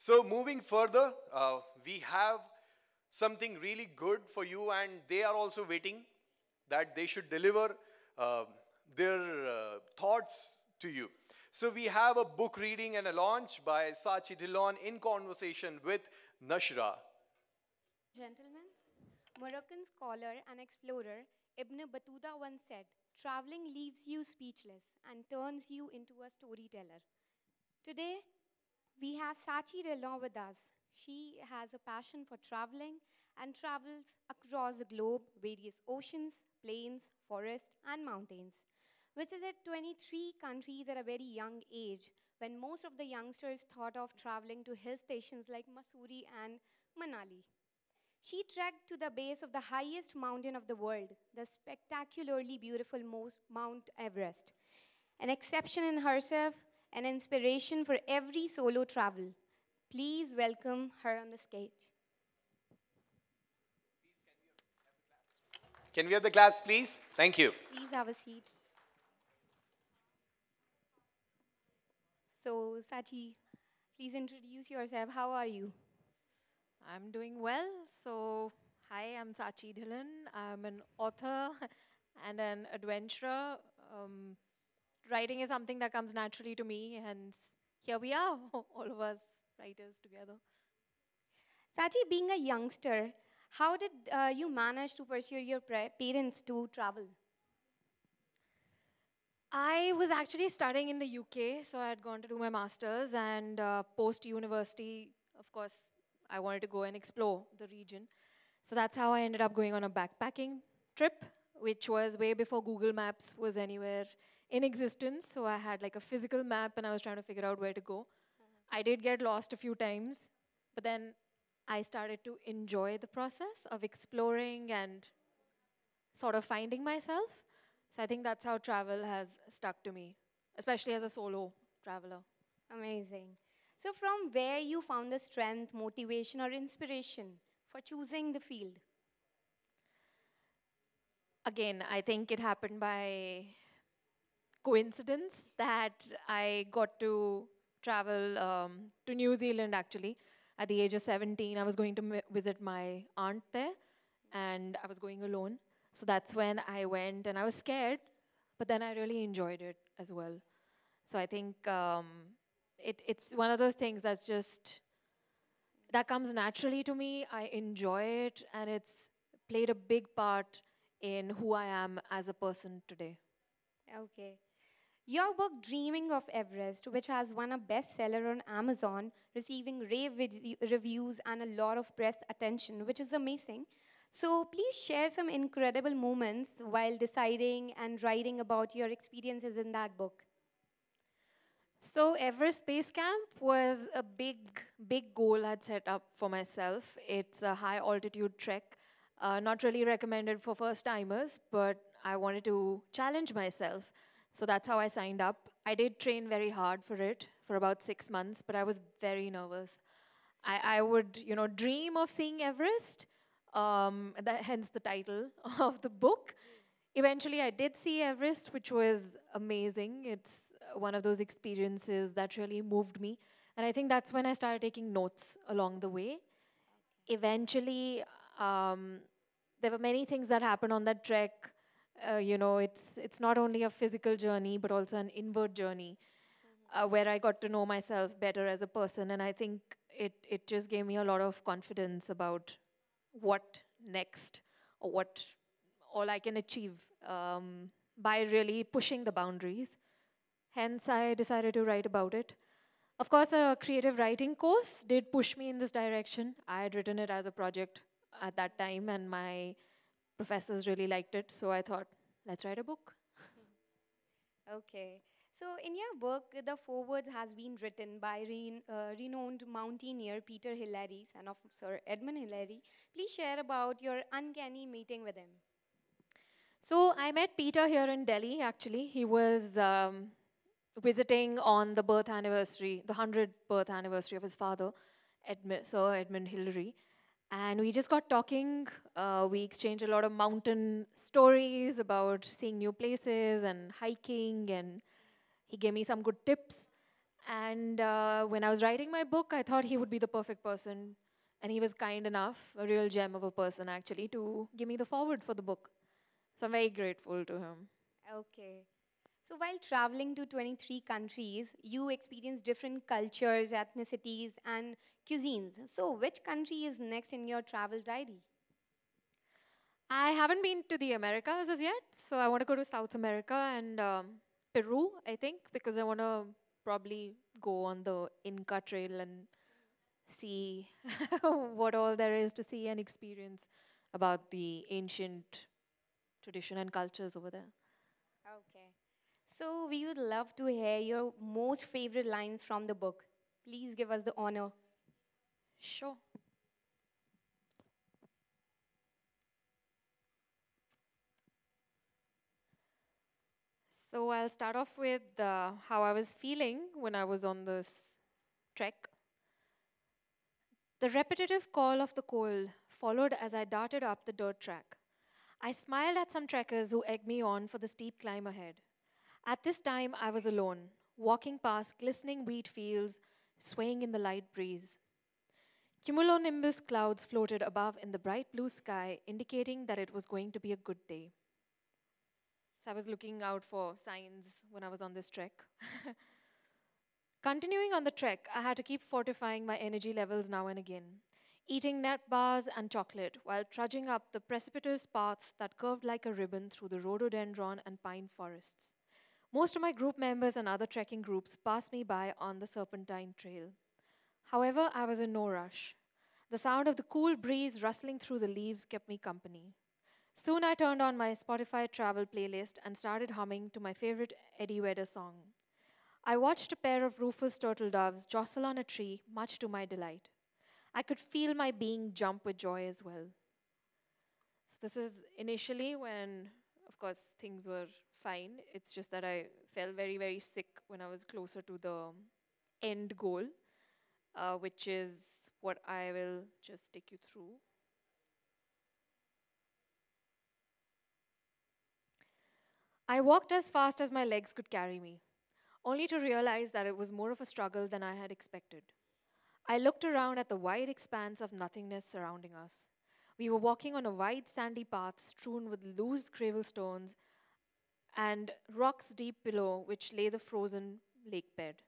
So moving further, we have something really good for you, and they are also waiting that they should deliver uh, their thoughts to you. So we have a book reading and a launch by Saachi Dhillon in conversation with Nashra. Gentlemen, Moroccan scholar and explorer Ibn Battuta once said, traveling leaves you speechless and turns you into a storyteller. Today, we have Saachi Dhillon with us. She has a passion for traveling and travels across the globe, various oceans, plains, forests, and mountains. Visited 23 countries at a very young age when most of the youngsters thought of traveling to hill stations like Mussoorie and Manali. She trekked to the base of the highest mountain of the world, the spectacularly beautiful Mount Everest. An exception in herself, an inspiration for every solo travel. Please welcome her on the stage. Can we have the claps, please? Thank you. Please have a seat. So, Sachi, please introduce yourself. How are you? I'm doing well. So, hi, I'm Saachi Dhillon. I'm an author and an adventurer. Writing is something that comes naturally to me, and here we are, all of us writers together. Sachi, being a youngster, how did you manage to pursue your parents to travel? I was actually studying in the UK, so I had gone to do my master's, and post university, of course, I wanted to go and explore the region. So that's how I ended up going on a backpacking trip, which was way before Google Maps was anywhere in existence. So I had like a physical map, and I was trying to figure out where to go. I did get lost a few times, but then I started to enjoy the process of exploring and sort of finding myself. So I think that's how travel has stuck to me, especially as a solo traveler. Amazing. So, from where you found the strength, motivation, or inspiration for choosing the field? Again, I think it happened by coincidence that I got to travel to New Zealand actually. At the age of 17, I was going to visit my aunt there, and I was going alone. So that's when I went, and I was scared, but then I really enjoyed it as well. So I think it's one of those things that's just, that comes naturally to me. I enjoy it, and it's played a big part in who I am as a person today. Okay. Your book, Dreaming of Everest, which has won a bestseller on Amazon, receiving rave reviews and a lot of press attention, which is amazing. So, please share some incredible moments while deciding and writing about your experiences in that book. So Everest Base Camp was a big goal I'd set up for myself. It's a high altitude trek, not really recommended for first timers, but I wanted to challenge myself. So that's how I signed up. I did train very hard for it for about 6 months, but I was very nervous. I would, dream of seeing Everest, hence the title of the book. Eventually, I did see Everest, which was amazing. It's one of those experiences that really moved me. And I think that's when I started taking notes along the way. Eventually, um, there were many things that happened on that trek. It's not only a physical journey, but also an inward journey where I got to know myself better as a person. And I think it just gave me a lot of confidence about what next, or what all I can achieve by really pushing the boundaries. Hence, I decided to write about it. Of course, a creative writing course did push me in this direction. I had written it as a project at that time, and my professors really liked it. So I thought, let's write a book. Okay. So, in your book, the foreword has been written by renowned mountaineer Peter Hillary, son of Sir Edmund Hillary. Please share about your uncanny meeting with him. So I met Peter here in Delhi, actually. He was visiting on the birth anniversary, the 100th birth anniversary of his father, Sir Edmund Hillary. And we just got talking. We exchanged a lot of mountain stories about seeing new places and hiking, and he gave me some good tips. And when I was writing my book, I thought he would be the perfect person. And he was kind enough, a real gem of a person actually, to give me the forward for the book. So I'm very grateful to him. Okay. So while traveling to 23 countries, you experience different cultures, ethnicities, and cuisines. So which country is next in your travel diary? I haven't been to the Americas as yet, so I want to go to South America and Peru, I think, because I want to probably go on the Inca Trail and see what all there is to see and experience about the ancient tradition and cultures over there. Okay. So we would love to hear your most favorite lines from the book. Please give us the honor. Sure. So I'll start off with how I was feeling when I was on this trek. The repetitive call of the cold followed as I darted up the dirt track. I smiled at some trekkers who egged me on for the steep climb ahead. At this time, I was alone, walking past glistening wheat fields, swaying in the light breeze. Cumulonimbus clouds floated above in the bright blue sky, indicating that it was going to be a good day. So I was looking out for signs when I was on this trek. Continuing on the trek, I had to keep fortifying my energy levels now and again, eating nut bars and chocolate while trudging up the precipitous paths that curved like a ribbon through the rhododendron and pine forests. Most of my group members and other trekking groups passed me by on the Serpentine Trail. However, I was in no rush. The sound of the cool breeze rustling through the leaves kept me company. Soon I turned on my Spotify travel playlist and started humming to my favorite Eddie Vedder song. I watched a pair of rufous turtle doves jostle on a tree, much to my delight. I could feel my being jump with joy as well. So this is initially when, of course, things were fine. It's just that I felt very, very sick when I was closer to the end goal, which is what I will just take you through. I walked as fast as my legs could carry me, only to realize that it was more of a struggle than I had expected. I looked around at the wide expanse of nothingness surrounding us. We were walking on a wide sandy path strewn with loose gravel stones and rocks deep below which lay the frozen lake bed.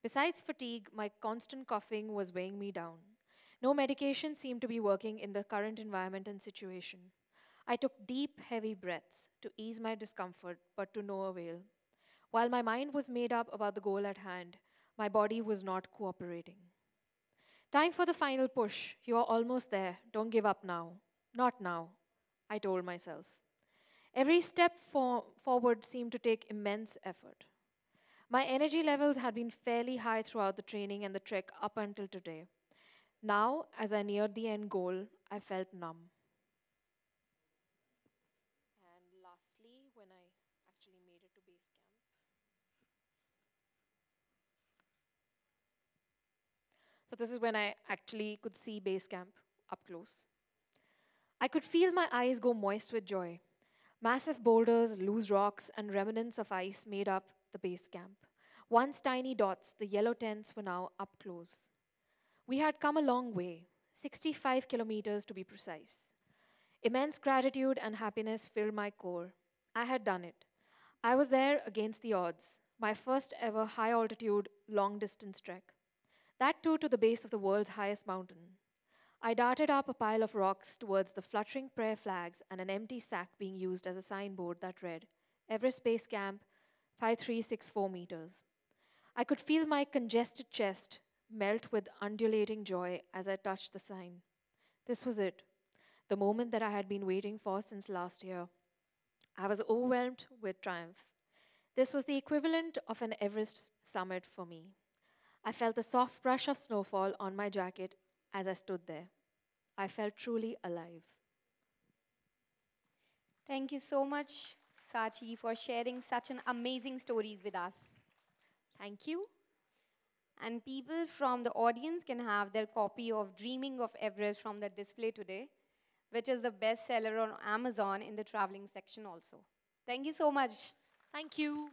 Besides fatigue, my constant coughing was weighing me down. No medication seemed to be working in the current environment and situation. I took deep, heavy breaths to ease my discomfort, but to no avail. While my mind was made up about the goal at hand, my body was not cooperating. Time for the final push. You are almost there. Don't give up now. Not now, I told myself. Every step forward seemed to take immense effort. My energy levels had been fairly high throughout the training and the trek up until today. Now, as I neared the end goal, I felt numb. And lastly, when I actually made it to base camp. So this is when I actually could see base camp up close. I could feel my eyes go moist with joy. Massive boulders, loose rocks, and remnants of ice made up the base camp. Once tiny dots, the yellow tents were now up close. We had come a long way, 65 kilometers to be precise. Immense gratitude and happiness filled my core. I had done it. I was there against the odds, my first ever high altitude, long distance trek. That too to the base of the world's highest mountain. I darted up a pile of rocks towards the fluttering prayer flags and an empty sack being used as a signboard that read, Everest Base Camp, 5364 meters. I could feel my congested chest melt with undulating joy as I touched the sign. This was it, the moment that I had been waiting for since last year. I was overwhelmed with triumph. This was the equivalent of an Everest summit for me. I felt the soft brush of snowfall on my jacket as I stood there. I felt truly alive. Thank you so much, Saachi, for sharing such an amazing stories with us. Thank you. And people from the audience can have their copy of Dreaming of Everest from the display today, which is the bestseller on Amazon in the traveling section also. Thank you so much. Thank you.